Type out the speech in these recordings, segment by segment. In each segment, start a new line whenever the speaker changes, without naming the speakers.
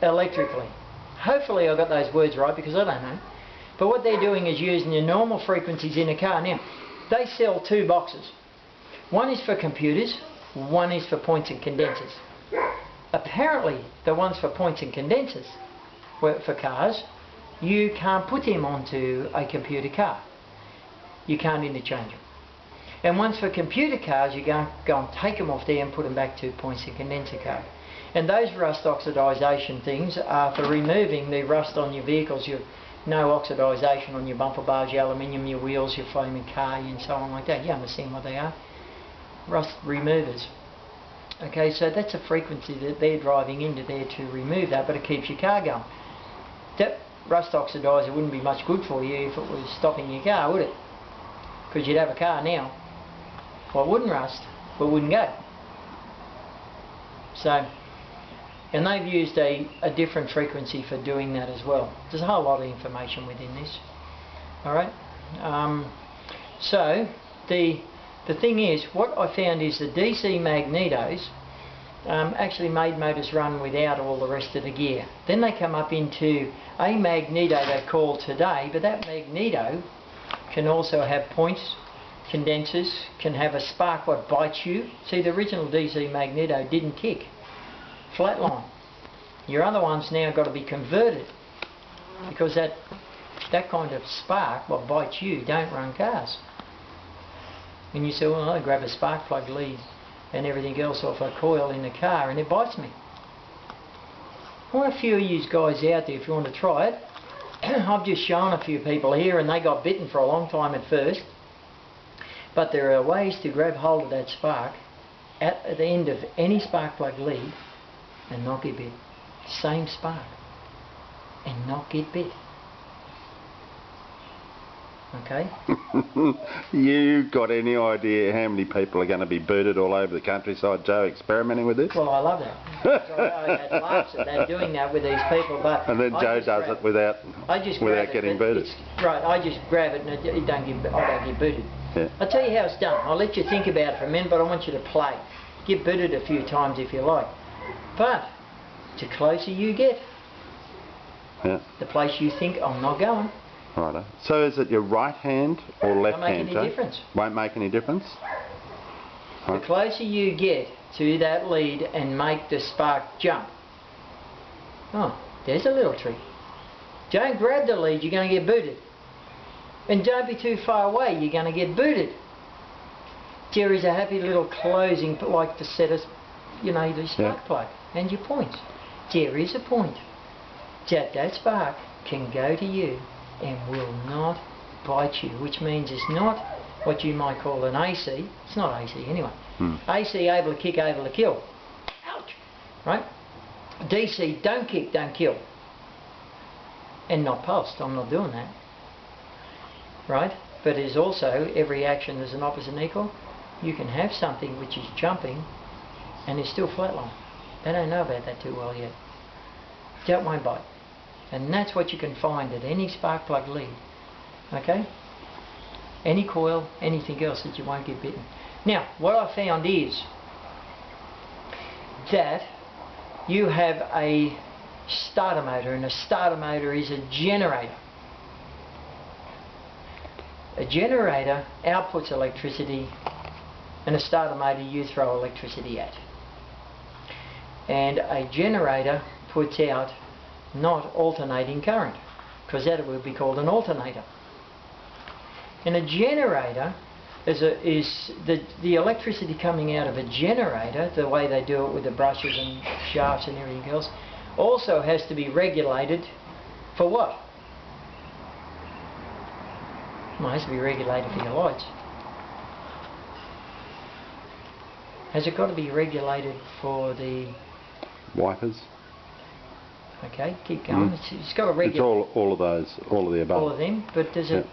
electrically. Hopefully I got those words right because I don't know. But what they're doing is using your normal frequencies in a car. Now, they sell two boxes. One is for computers, one is for points and condensers. Apparently, the ones for points and condensers, for cars, you can't put them onto a computer car. You can't interchange them. And ones for computer cars, you go and take them off there and put them back to points and condenser car. And those rust oxidisation things are for removing the rust on your vehicles. Your no oxidisation on your bumper bars, your aluminium, your wheels, your foaming car, and so on like that. You understand what they are? Rust removers. Okay, so that's a frequency that they're driving into there to remove that, but it keeps your car going. That rust oxidiser wouldn't be much good for you if it was stopping your car, would it? Because you'd have a car now, well, it wouldn't rust, but wouldn't go. So, and they've used a different frequency for doing that as well. There's a whole lot of information within this. Alright, so the thing is, what I found is the DC magnetos actually made motors run without all the rest of the gear. Then they come up into a magneto they call today, but that magneto can also have points, condensers, can have a spark what bites you. See, the original DC magneto didn't kick, flatline. Your other ones now got to be converted because that kind of spark what bites you don't run cars. And you say, well, I grab a spark plug lead and everything else off a coil in the car and it bites me. I want a few of you guys out there if you want to try it. I've just shown a few people here and they got bitten for a long time at first. But there are ways to grab hold of that spark at the end of any spark plug lead and not get bit. Same spark and not get bit. Okay?
You got any idea how many people are going to be booted all over the countryside, Joe, experimenting with this?
Well, I love that. I had laughs at that, doing that with these people, but
and then Joe does it without getting booted.
Right, I just grab it and I don't get booted.
Yeah.
I'll tell you how it's done. I'll let you think about it for a minute, but I want you to play. Get booted a few times if you like. But the closer you get, the place you think, I'm not going.
Righto. So is it your right hand or left hand, Joe?
Won't make any difference.
Won't make any difference?
The closer you get to that lead and make the spark jump. Oh, there's a little trick. Don't grab the lead, you're going to get booted. And don't be too far away, you're going to get booted. Jerry's a happy little closing, like to set us, you know, the spark plug and your points. Jerry's a point. That spark can go to you and will not bite you, which means it's not what you might call an AC. It's not AC anyway. AC, able to kick, able to kill. Ouch! Right? DC, don't kick, don't kill. And not pulsed. I'm not doing that. Right? But there's also, every action there's an opposite and equal. You can have something which is jumping and it's still flatline. They don't know about that too well yet. That won't bite. And that's what you can find at any spark plug lead. Okay? Any coil, anything else that you won't get bitten. Now, what I found is that you have a starter motor, and a starter motor is a generator. A generator outputs electricity, and a starter motor you throw electricity at. And a generator puts out not alternating current, because that would be called an alternator. And a generator is the electricity coming out of a generator, the way they do it with the brushes and shafts and everything else, also has to be regulated for what? Well, it has to be regulated for your lights. Has it got to be regulated for the
wipers?
Okay, keep going. It's got a regular.
It's all of those, all of the above.
All of them, but does it?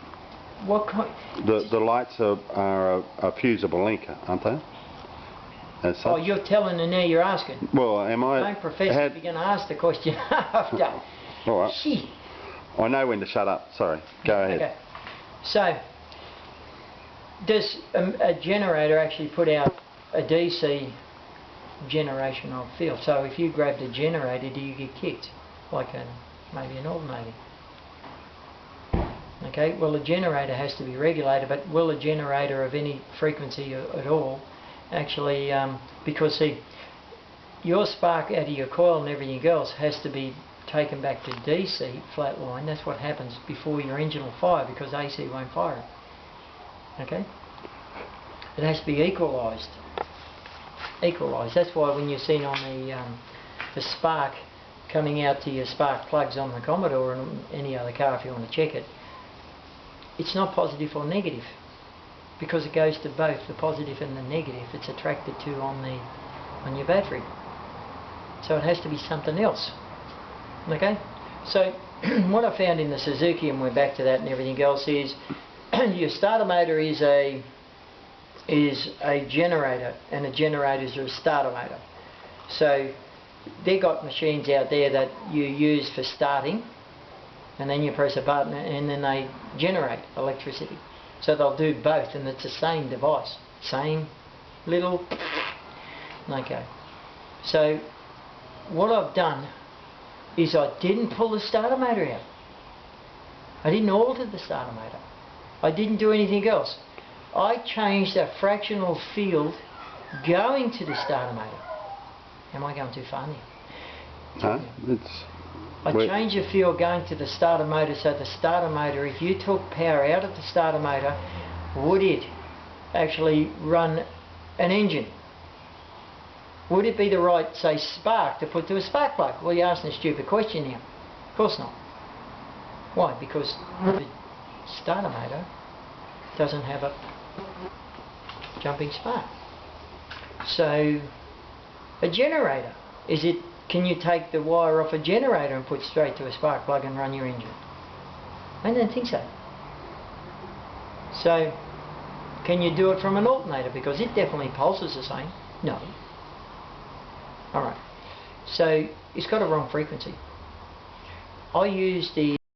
What kind?
The lights are a fusible link, aren't they? As such.
Oh, you're telling and now you're asking.
Well, am I?
Don't profess if you're going to ask the question after.
All right.
Gee.
I know when to shut up. Sorry. Go ahead.
Okay. So, does a generator actually put out a DC generation of field. So if you grabbed a generator, do you get kicked like maybe an alternator? Okay, well, a generator has to be regulated, but will a generator of any frequency at all actually, because see, your spark out of your coil and everything else has to be taken back to DC flatline. That's what happens before your engine will fire, because AC won't fire it. Okay? It has to be equalised. That's why when you're seeing on the spark coming out to your spark plugs on the Commodore and any other car, if you want to check it, it's not positive or negative, because it goes to both the positive and the negative. It's attracted to on your battery. So it has to be something else. Okay? So what I found in the Suzuki, and we're back to that and everything else, is your starter motor is a generator, and a generator is a starter motor. So they've got machines out there that you use for starting, and then you press a button and then they generate electricity. So they'll do both, and it's the same device, same little. Okay. So what I've done is I didn't pull the starter motor out. I didn't alter the starter motor. I didn't do anything else. I changed a fractional field going to the starter motor. Am I going too far now?
No, it's...
I changed the field going to the starter motor, so the starter motor, if you took power out of the starter motor, would it actually run an engine? Would it be the right, say, spark to put to a spark plug? Well, you're asking a stupid question now. Of course not. Why? Because the starter motor doesn't have a jumping spark. So, a generator, can you take the wire off a generator and put straight to a spark plug and run your engine? I don't think so. So, can you do it from an alternator? Because it definitely pulses the same. No. Alright. So, it's got a wrong frequency. I used the